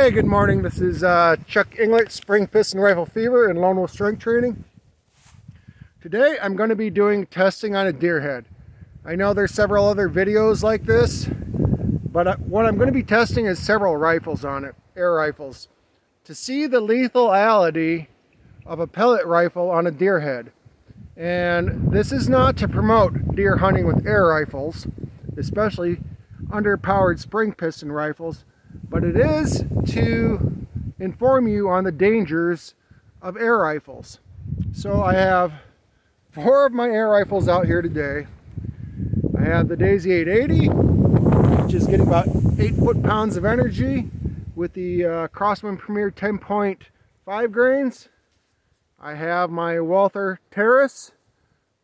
Hey, good morning. This is Chuck Inglet, Spring Piston Rifle Fever and Lone Wolf Strength Training. Today I'm going to be doing testing on a deer head. I know there's several other videos like this, but what I'm going to be testing is several rifles on it, air rifles, to see the lethality of a pellet rifle on a deer head. And this is not to promote deer hunting with air rifles, especially underpowered spring piston rifles, but it is to inform you on the dangers of air rifles. So I have 4 of my air rifles out here today. I have the Daisy 880, which is getting about 8 foot-pounds of energy with the Crosman Premier 10.5 grains. I have my Walther Terrus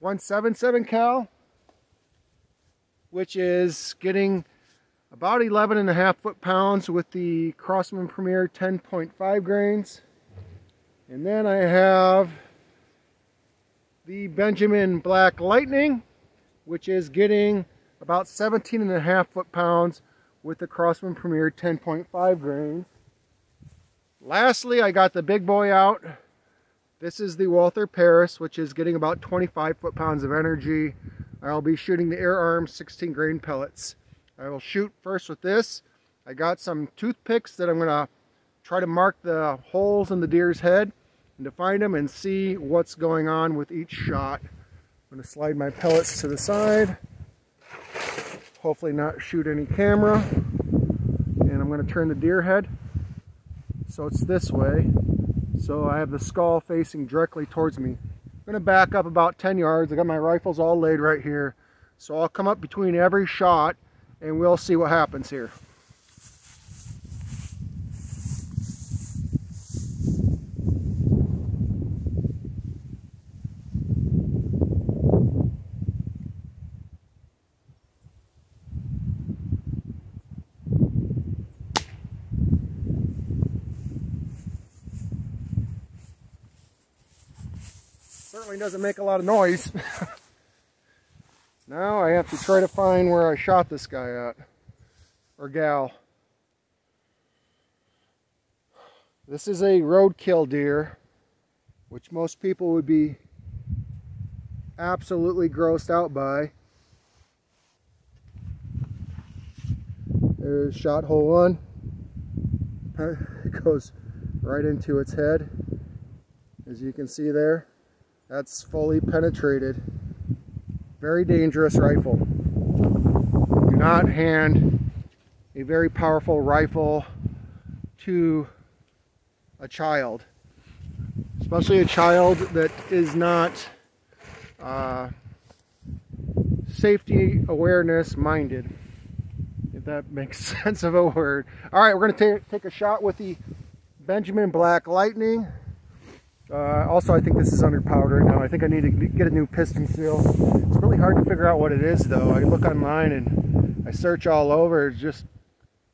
177 cal, which is getting about 11.5 foot-pounds with the Crosman Premier 10.5 grains. And then I have the Benjamin Black Lightning, which is getting about 17.5 foot-pounds with the Crosman Premier 10.5 grains. Lastly, I got the big boy out. This is the Walther Parrus, which is getting about 25 foot-pounds of energy. I'll be shooting the Air Arms 16 grain pellets. I will shoot first with this. I got some toothpicks that I'm going to try to mark the holes in the deer's head and to find them and see what's going on with each shot. I'm going to slide my pellets to the side, hopefully not shoot any camera, and I'm going to turn the deer head so it's this way, so I have the skull facing directly towards me. I'm going to back up about 10 yards. I got my rifles all laid right here, so I'll come up between every shot and we'll see what happens here. Certainly doesn't make a lot of noise. Now I have to try to find where I shot this guy at, or gal. This is a roadkill deer, which most people would be absolutely grossed out by. There's shot hole 1. It goes right into its head. As you can see there, that's fully penetrated. Very dangerous rifle. Do not hand a very powerful rifle to a child, especially a child that is not safety awareness minded, if that makes sense of a word. All right, we're going to take a shot with the Benjamin Black Lightning. Also, I think this is underpowered right now. I think I need to get a new piston seal. It's really hard to figure out what it is, though. I look online and I search all over. It's just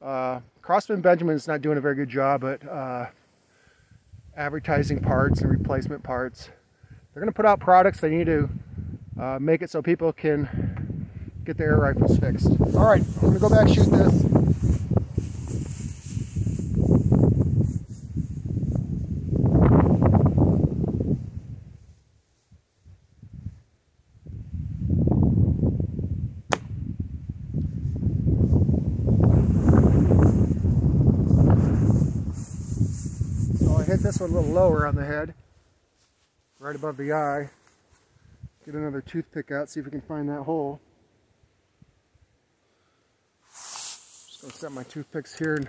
Crosman Benjamin's not doing a very good job at advertising parts and replacement parts. They're going to put out products. They need to make it so people can get their air rifles fixed. All right, I'm going to go back and shoot this. Hit this one a little lower on the head, right above the eye. Get another toothpick out, see if we can find that hole. Just gonna set my toothpicks here and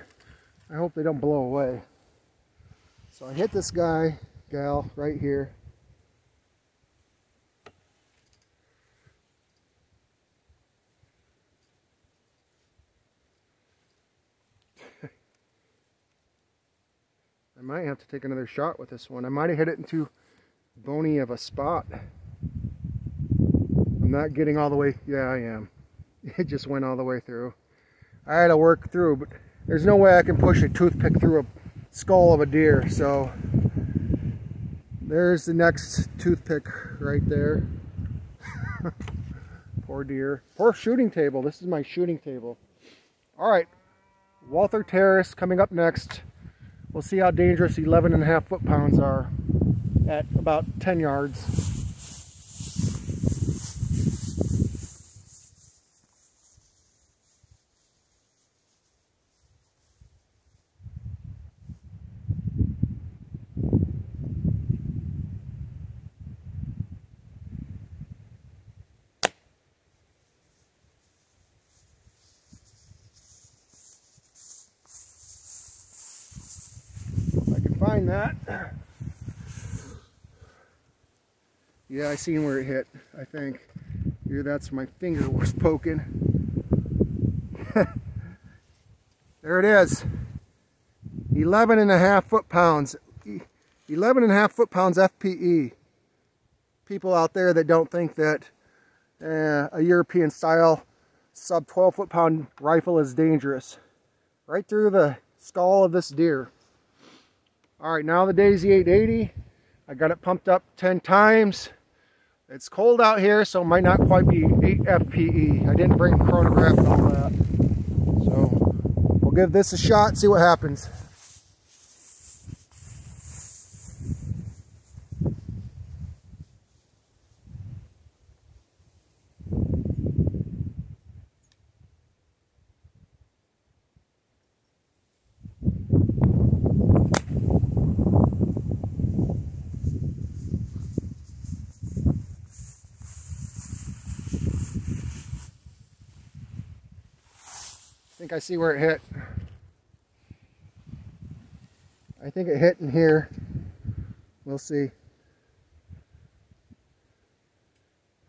I hope they don't blow away. So I hit this guy, gal, right here. I might have to take another shot with this one. I might have hit it in too bony of a spot. I'm not getting all the way. Yeah, I am. It just went all the way through. I had to work through, but there's no way I can push a toothpick through a skull of a deer. So there's the next toothpick right there. Poor deer. Poor shooting table. This is my shooting table. All right. Walther Terrus coming up next. we'll see how dangerous 11.5 foot-pounds are at about 10 yards. Find that. Yeah, I seen where it hit, I think. Here, that's where my finger was poking. There it is. 11.5 foot-pounds. 11.5 foot-pounds FPE. People out there that don't think that a European style sub 12 foot-pound rifle is dangerous. Right through the skull of this deer. Alright, now the Daisy 880. I got it pumped up 10 times. It's cold out here, so it might not quite be 8 FPE. I didn't bring a chronograph and all that. So, we'll give this a shot, see what happens. I think I see where it hit. I think it hit in here. We'll see.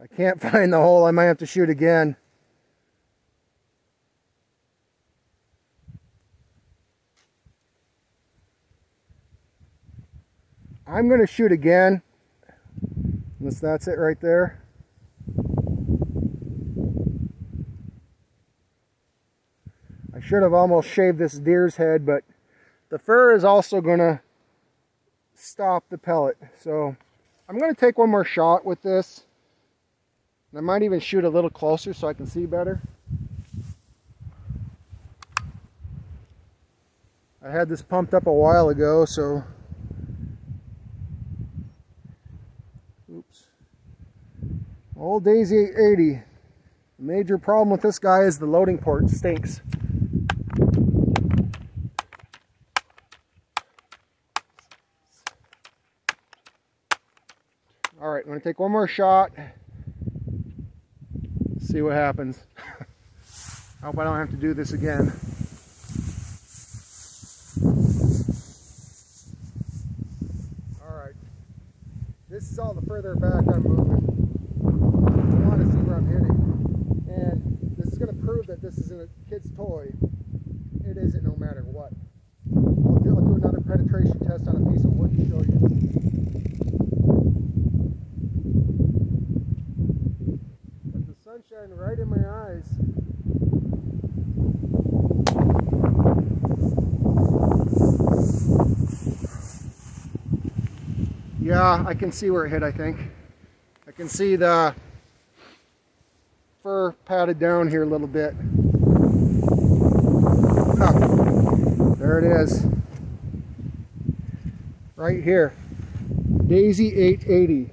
I can't find the hole. I might have to shoot again. I'm going to shoot again. Unless that's it right there. I should have almost shaved this deer's head, but the fur is also going to stop the pellet. So I'm going to take one more shot with this. I might even shoot a little closer so I can see better. I had this pumped up a while ago, so oops. Old Daisy 880. The major problem with this guy is the loading port stinks. Alright, I'm going to take one more shot. See what happens. I hope I don't have to do this again. Alright. This is all the further back I'm moving. I want to see where I'm hitting. And this is going to prove that this isn't a kid's toy. It isn't no matter what. I'll do another penetration test on a piece of wood to show you. Sunshine right in my eyes. Yeah, I can see where it hit, I think. I can see the fur padded down here a little bit. Huh. There it is. Right here. Daisy 880.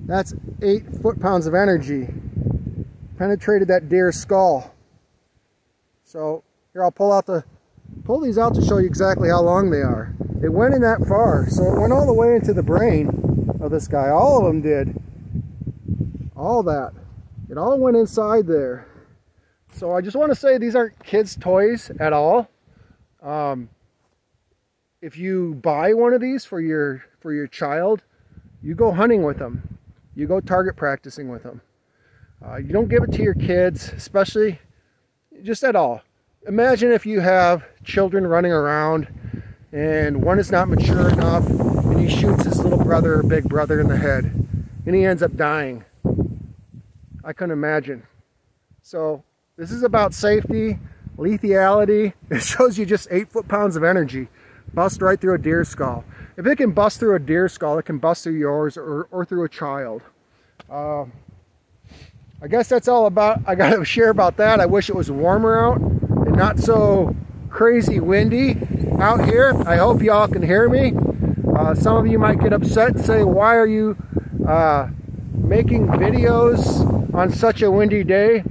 That's 8 foot-pounds of energy. Penetrated that deer's skull. So here, I'll pull these out to show you exactly how long they are. It went in that far, so it went all the way into the brain of this guy. All of them did. All that. It all went inside there. So I just want to say these aren't kids' toys at all. If you buy one of these for your child, you go hunting with them. You go target practicing with them. You don't give it to your kids, especially just at all. Imagine if you have children running around and one is not mature enough and he shoots his little brother or big brother in the head and he ends up dying. I couldn't imagine. So this is about safety, lethality. It shows you just 8 foot-pounds of energy. Bust right through a deer skull. If it can bust through a deer skull, it can bust through yours or through a child. I guess that's all I got to share about that. I wish it was warmer out and not so crazy windy out here. I hope y'all can hear me. Some of you might get upset and say, why are you making videos on such a windy day?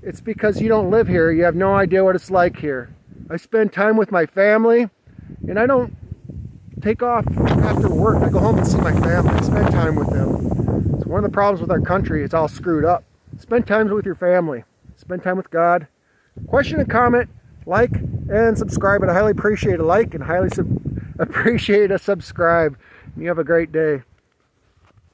It's because you don't live here. You have no idea what it's like here. I spend time with my family, and I don't take off after work. I go home and see my family. I spend time with them. So one of the problems with our country is all screwed up. Spend time with your family. Spend time with God. Question and comment, like and subscribe. And I highly appreciate a like and highly appreciate a subscribe. And you have a great day.